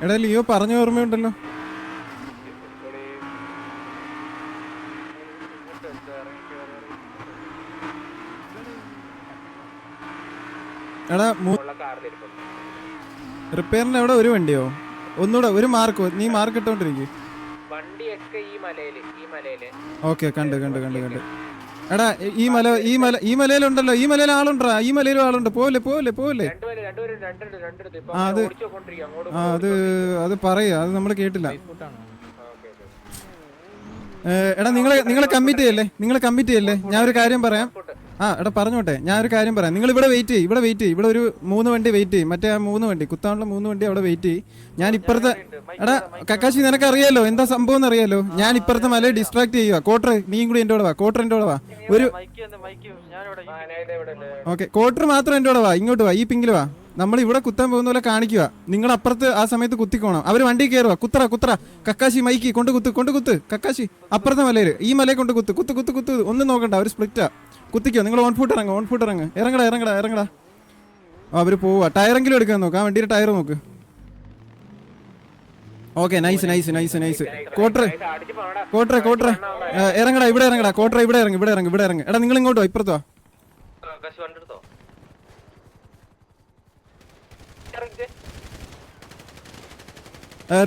എടാ ലിയോ പറഞ്ഞ ഓർമ്മയുണ്ടല്ലോ. എടാ റിപ്പയറിന് എവിടെ ഒരു വണ്ടിയോ? ഒന്നുകൂടെ ഒരു മാർക്ക്, നീ മാർക്ക് ഇട്ടോണ്ടിരിക്കും. ഓക്കെ കണ്ട്. എടാ ഈ മലയിലുണ്ടല്ലോ, ഈ മലയിൽ ആളുണ്ടാ, ഈ മലയിലും ആളുണ്ട്. പോലെ അത് പറയാ, അത് നമ്മള് കേട്ടില്ല. എടാ നിങ്ങളെ കമ്മിറ്റ് ചെയ്യല്ലേ, ഞാൻ ഒരു കാര്യം പറയാം. എടാ പറഞ്ഞോട്ടെ, ഞാൻ ഒരു കാര്യം പറയാം. നിങ്ങൾ ഇവിടെ വെയിറ്റ് ചെയ്യ്, ഇവിടെ ഒരു 3 വണ്ടി വെയിറ്റ് ചെയ്യും. മറ്റേ ആ 3 വണ്ടി, കുത്താനുള്ള 3 വണ്ടി അവിടെ വെയിറ്റ് ചെയ്യ്. ഞാൻ ഇപ്പുറത്തെ, എടാ കക്കാശി നിനക്ക് അറിയാലോ എന്താ സംഭവം എന്ന് അറിയാലോ. ഞാൻ ഇപ്പുറത്തെ മലയെ ഡിസ്ട്രാക്ട് ചെയ്യുക. കോട്ടർ നീയും കൂടി എൻ്റെ കൂടെ വാ, ഒരു ഓക്കെ കോട്ടർ മാത്രം എൻ്റെ കൂടെ വാ, ഇങ്ങോട്ട് വാ, ഈ പിങ്കിൽ വാ. നമ്മൾ ഇവിടെ കുത്താൻ പോകുന്ന പോലെ കാണിക്കുക. നിങ്ങൾ അപ്പുറത്ത് ആ സമയത്ത് കുത്തിക്കോണം. അവര് വണ്ടി കയറുക. കുത്തറ കക്കാശി മൈക്ക് കൊണ്ട് കുത്ത് കക്കാശി അപ്പുറത്തെ മലയില്, ഈ മലയെ കൊണ്ട് കുത്ത്. ഒന്നും നോക്കണ്ട, അവര് സ്പ്ലിറ്റാ. കുത്തിക്കോ. നിങ്ങൾ ഓൺ ഫുട്ട് ഇറങ്ങ്. ഇറങ്ങടാ. അവര് പോവാ. ടയറെങ്കിലും എടുക്കാൻ നോക്ക്, ആ വണ്ടിയുടെ ടയർ നോക്ക്. Okay nice. കോട്ടർ ഇറങ്ങടാ, ഇവിടെ ഇറങ്ങടാ. കോട്ടർ ഇവിടെ ഇറങ്ങ്. എടാ നിങ്ങൾ ഇങ്ങോട്ടോ, ഇപ്പുറത്തോ.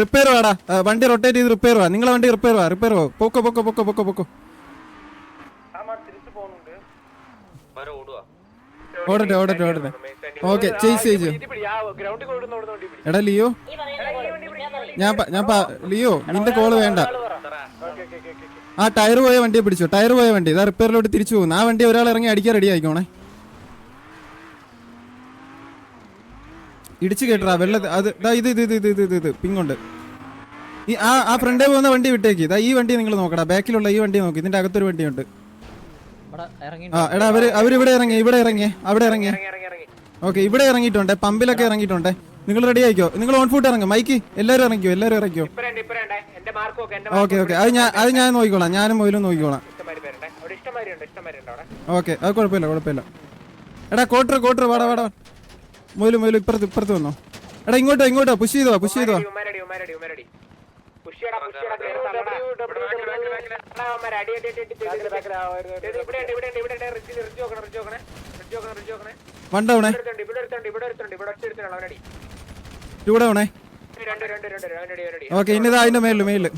റിപ്പയർ വാടാ, വണ്ടി റൊട്ടേറ്റ് ചെയ്ത് റിപ്പയർ വാ. നിങ്ങളെ വണ്ടി റിപ്പയർ വാ. പൊക്കോ. ഓടട്ടെ. Okay chase. എടാ ലിയോ, ലിയോ നിന്റെ കോള് വേണ്ട. ആ ടയർ പോയ വണ്ടിയെ പിടിച്ചോ. ഇതാ റിപ്പയറിലോട്ട് തിരിച്ചു പോകുന്നു. ആ വണ്ടി ഒരാൾ ഇറങ്ങി അടിക്കാൻ റെഡി ആയിക്കോണേ. ഇടിച്ചു കേട്ടറാ വെള്ളത്തിൽ. അത് ഇത് പിങ്ങുണ്ട്. ആ ഫ്രണ്ടേ പോകുന്ന വണ്ടി വിട്ടേക്ക്. ഈ വണ്ടി നിങ്ങൾ നോക്കടാ, ബാക്കിലുള്ള ഈ വണ്ടി നോക്കി. ഇതിന്റെ അകത്തൊരു വണ്ടിയുണ്ട്. എടാ അവര് ഇവിടെ ഇറങ്ങി. ഓക്കെ ഇവിടെ ഇറങ്ങിയിട്ടുണ്ട്, പമ്പിലൊക്കെ ഇറങ്ങിയിട്ടുണ്ട്. നിങ്ങൾ റെഡി ആയിക്കോ. നിങ്ങൾ ഓൺ ഫുട്ട് ഇറങ്ങും. മൈക്ക് എല്ലാരും ഇറങ്ങിക്കോ. ഓക്കെ അത് ഞാൻ നോക്കിക്കോളാം. ഞാനും മൊയിലും നോക്കിക്കോളാം. ഓക്കെ അത് കുഴപ്പമില്ല. എടാ കോട്ടർ വാടാ. മൊയിലും ഇപ്പുറത്ത് വന്നോ. എടാ ഇങ്ങോട്ടോ പുഷ് ചെയ്തോ. വണ്ടവണേ ഓക്കെ. ഇനിതാ അതിന്റെ മേളില്.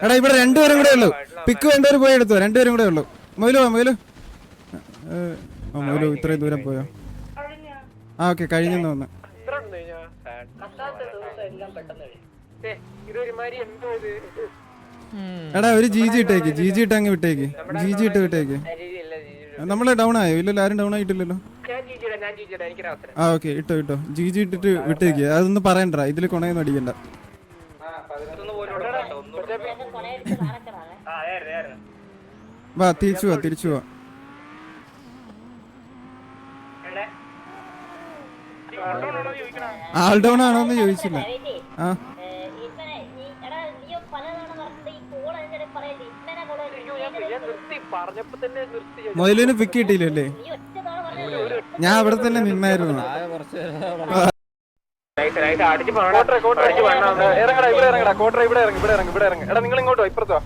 എടാ ഇവിടെ 2 പേരും കൂടെ ഉള്ളു. പിക്ക് വേണ്ടവര് പോയി എടുത്തോ. 2 പേരും കൂടെ ഉള്ളു. മൊയിലു ഇത്രയും ദൂരം പോയോ? ഓക്കെ കഴിഞ്ഞെന്ന് തോന്നുന്നു. എടാ ഒരു GG ഇട്ട് അങ്ങ് വിട്ടേക്ക്. വിട്ടേക്ക്. നമ്മള് ഡൗൺ ആയോ? ഇല്ലല്ലോ, ആരും ഡൗൺ ആയിട്ടില്ലല്ലോ. ഓക്കെ ഇട്ടോ GG ഇട്ടിട്ട് വിട്ടേക്ക്. അതൊന്നും പറയണ്ട, ഇതില് കൊണയൊന്നും അടിക്കണ്ട. വാ തിരിച്ചു പോവാ. ആൾ ഡൗൺ ആണോന്ന് ചോദിച്ചില്ല. മൊയിലിന് പിക്ക് കിട്ടിയില്ലല്ലേ? ഞാൻ അവിടെ തന്നെ നിന്നായിരുന്നു. എടാ നിങ്ങൾ ഇങ്ങോട്ടോ, ഇപ്പുറത്തോ.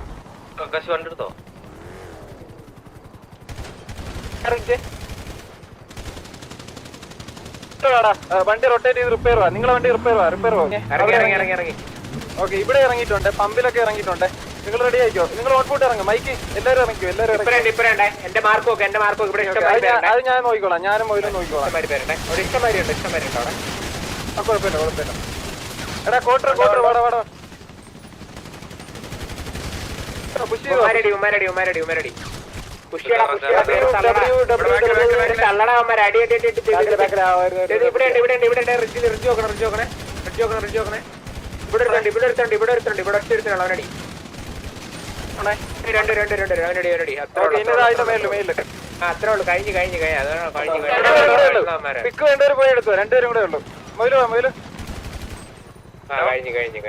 വണ്ടി റൊട്ടേറ്റ് ചെയ്ത് റിപ്പയർ വാ. നിങ്ങളെ വണ്ടി റിപ്പയർ വാ. ഓക്കെ ഇവിടെ ഇറങ്ങിയിട്ടുണ്ട്, പമ്പിലൊക്കെ ഇറങ്ങിയിട്ടുണ്ട്. നിങ്ങൾ റെഡി ആയിക്കോ. നിങ്ങൾ ഓൺഫുട്ട് ഇറങ്ങും. മൈക്ക് എല്ലാരും ഇറങ്ങിക്കോ. അത് ഞാൻ നോക്കിക്കോളാം. ഞാനും മൊയിലും നോക്കിക്കോളാം. കുഴപ്പമില്ല. എടാ കോട്ടർ വാടാ. അത്രേ ഉള്ളു. കഴിഞ്ഞു പിക്ക് വേണ്ടവര് പോയി എടുത്തോ. 2 പേരും കൂടെ ഉള്ളു. മൊയിലു കഴിഞ്ഞു